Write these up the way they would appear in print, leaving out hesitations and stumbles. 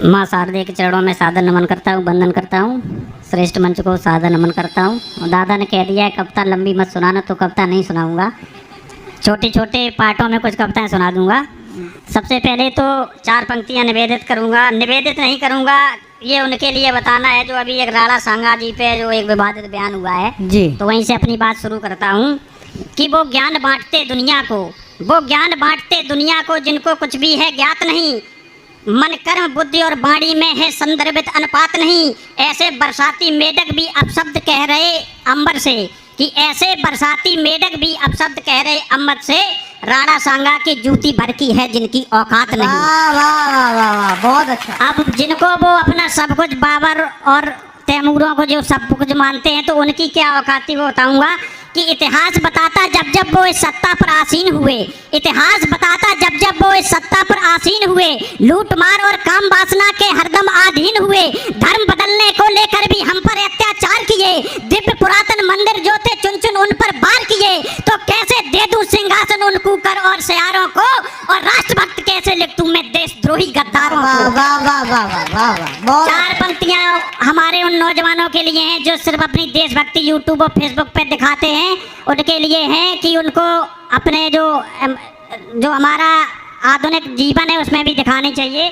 माँ शारदे के चरणों में सादर नमन करता हूँ, वंदन करता हूँ। श्रेष्ठ मंच को सादर नमन करता हूँ। और दादा ने कह दिया है कविता लंबी मत सुनाना, तो कविता नहीं सुनाऊंगा, छोटे छोटे पार्टों में कुछ कविताएं सुना दूंगा। सबसे पहले तो 4 पंक्तियां निवेदित करूंगा। निवेदित नहीं करूंगा, ये उनके लिए बताना है जो अभी एक राणा सांगा जी पे जो एक विवादित बयान हुआ है जी। तो वहीं से अपनी बात शुरू करता हूँ कि वो ज्ञान बांटते दुनिया को, वो ज्ञान बांटते दुनिया को जिनको कुछ भी है ज्ञात नहीं। मन कर्म बुद्धि और वाणी में है संदर्भित अनुपात नहीं। ऐसे बरसाती मेढक भी अपशब्द कह रहे अंबर से, कि ऐसे बरसाती मेढक भी अपशब्द कह रहे अम्मद से। राणा सांगा की जूती भर की है जिनकी औकात नहीं। वाह वाह वाह वाह वाह, बहुत अच्छा। अब जिनको वो अपना सब कुछ बाबर और तैमूरों को जो सब कुछ मानते हैं तो उनकी क्या औकात थी वो बताऊंगा कि इतिहास बताता जब जब वो इस सत्ता पर आसीन हुए, इतिहास बताता जब जब वो इस सत्ता पर आसीन हुए, लूट मार और काम वासना के हरदम अधीन हुए, धर्म बदलने को लेकर भी हम पर अत्याचार किए, दिव्य पुरातन मंदिर जो थे चुन चुन उन पर वार किए, तो कैसे दे दूं सिंहासन उन कुकर और सियारों को, और राष्ट्रभक्त कैसे लिख दूं मैं देशद्रोही गद्दारों को। वाह वाह वाह वाह वाह वाह, बहुत 4 पंक्तियां हमारे उन नौजवानों के लिए हैं जो सिर्फ अपनी देशभक्ति यूट्यूब और फेसबुक पे दिखाते हैं, उनके लिए हैं कि उनको अपने जो हमारा आधुनिक जीवन है उसमें भी दिखाने चाहिए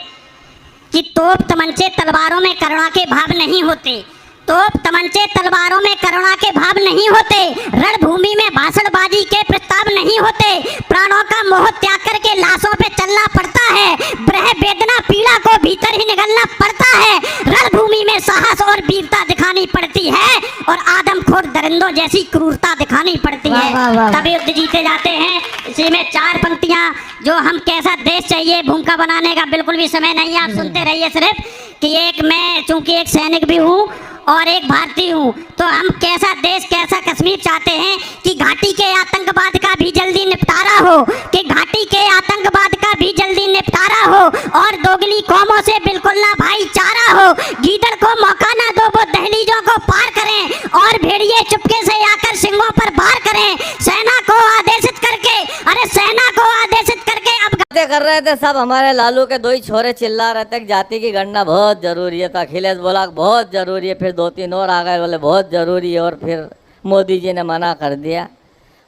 कि तोप तमंचे तलवारों में करुणा के भाव नहीं होते, तोप तमंचे तलवारों में करुणा के भाव नहीं होते, रणभूमि में भाषणबाजी के प्रस्ताव नहीं होते, प्राणों का मोह त्याग करके लाशों पे चलना पड़ता है, ब्रह वेदना पीड़ा को भीतर ही निगलना पड़ता है, रणभूमि में साहस और वीरता दिखानी पड़ती है, और आदमखोर दरिंदों जैसी क्रूरता दिखानी पड़ती है, तब युद्ध जीते जाते हैं। इसी में 4 पंक्तियां जो हम कैसा देश चाहिए, भूमिका बनाने का बिल्कुल भी समय नहीं है, आप सुनते रहिए सिर्फ कि एक मैं चूंकि एक सैनिक भी हूँ और एक भारतीय हूँ, तो हम कैसा देश कैसा कश्मीर चाहते हैं कि घाटी के आतंकवाद का भी जल्दी निपटारा हो, कि घाटी के आतंकवाद का भी जल्दी निपटारा हो, और दोगली कौमों से बिल्कुल ना भाईचारा हो, गीदड़ को मौका ना दो वो दहलीजों को पार करें, और भेड़िए चुपके से आकर सिंगों पर वार करें, सेना को आदेशित करके, अरे सेना को आदेशित करके अब कर रहे थे सब हमारे लालू के 2 ही छोरे चिल्ला रहे थे जाति की गणना बहुत जरूरी है, तो अखिलेश बोला बहुत जरूरी है, फिर 2-3 और आ गए बोले बहुत जरूरी है, और फिर मोदी जी ने मना कर दिया।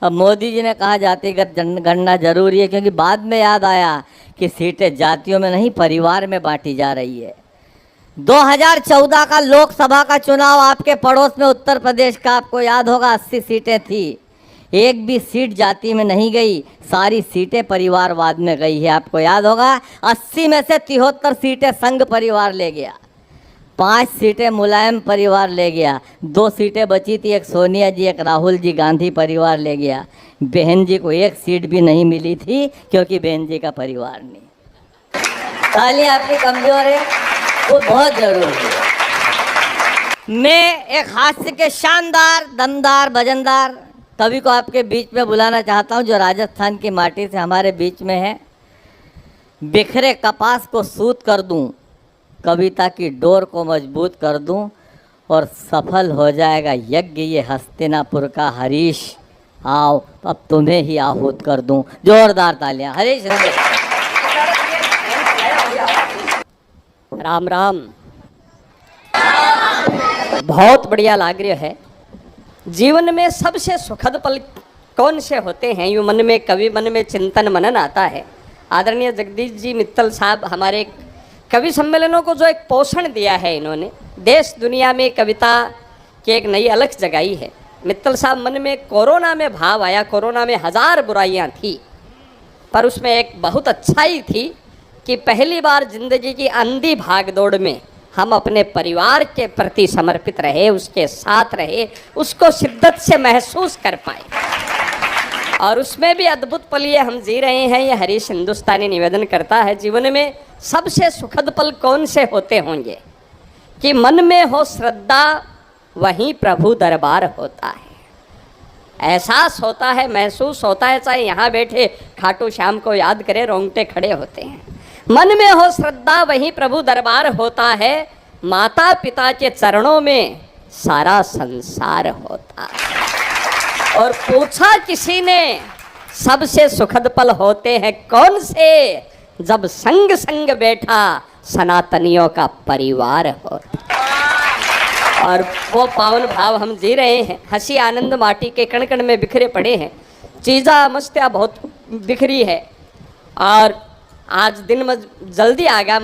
अब मोदी जी ने कहा जातिगत गणना जरूरी है, क्योंकि बाद में याद आया कि सीटें जातियों में नहीं परिवार में बांटी जा रही है। 2014 का लोकसभा का चुनाव आपके पड़ोस में उत्तर प्रदेश का, आपको याद होगा 80 सीटें थी, एक भी सीट जाति में नहीं गई, सारी सीटें परिवारवाद में गई है। आपको याद होगा 80 में से 73 सीटें संघ परिवार ले गया, 5 सीटें मुलायम परिवार ले गया, 2 सीटें बची थी, एक सोनिया जी एक राहुल जी गांधी परिवार ले गया। बहन जी को 1 सीट भी नहीं मिली थी क्योंकि बहन जी का परिवार नहीं। तालियां आपकी कमजोर है, वो बहुत जरूरी है। मैं एक हास्य के शानदार दमदार वजनदार कवि को आपके बीच में बुलाना चाहता हूं, जो राजस्थान की माटी से हमारे बीच में है। बिखरे कपास को सूत कर दूं, कविता की डोर को मजबूत कर दूं, और सफल हो जाएगा यज्ञ ये हस्तिनापुर का हरीश। आओ अब तुम्हें ही आहूत कर दूं। जोरदार तालियां। हरीश राम राम। बहुत बढ़िया लाग रहा है। जीवन में सबसे सुखद पल कौन से होते हैं, यूँ मन में कवि मन में चिंतन मनन आता है। आदरणीय जगदीश जी मित्तल साहब हमारे कवि सम्मेलनों को जो एक पोषण दिया है, इन्होंने देश दुनिया में कविता की एक नई अलग जगाई है। मित्तल साहब मन में कोरोना में भाव आया, कोरोना में 1000 बुराइयां थी, पर उसमें एक बहुत अच्छाई थी कि पहली बार जिंदगी की अंधी भागदौड़ में हम अपने परिवार के प्रति समर्पित रहे, उसके साथ रहे, उसको शिद्दत से महसूस कर पाए, और उसमें भी अद्भुत पल ये हम जी रहे हैं। ये हरीश हिंदुस्तानी निवेदन करता है, जीवन में सबसे सुखद पल कौन से होते होंगे कि मन में हो श्रद्धा वहीं प्रभु दरबार होता है। एहसास होता है, महसूस होता है, चाहे यहाँ बैठे खाटू श्याम को याद करें रोंगटे खड़े होते हैं। मन में हो श्रद्धा वहीं प्रभु दरबार होता है, माता पिता के चरणों में सारा संसार होता है। और पूछा किसी ने सबसे सुखद पल होते हैं कौन से, जब संग संग बैठा सनातनियों का परिवार हो। और वो पावन भाव हम जी रहे हैं। हंसी आनंद माटी के कण कण में बिखरे पड़े हैं। चीज़ा मस्तिया बहुत बिखरी है और आज दिन में जल्दी आ गया।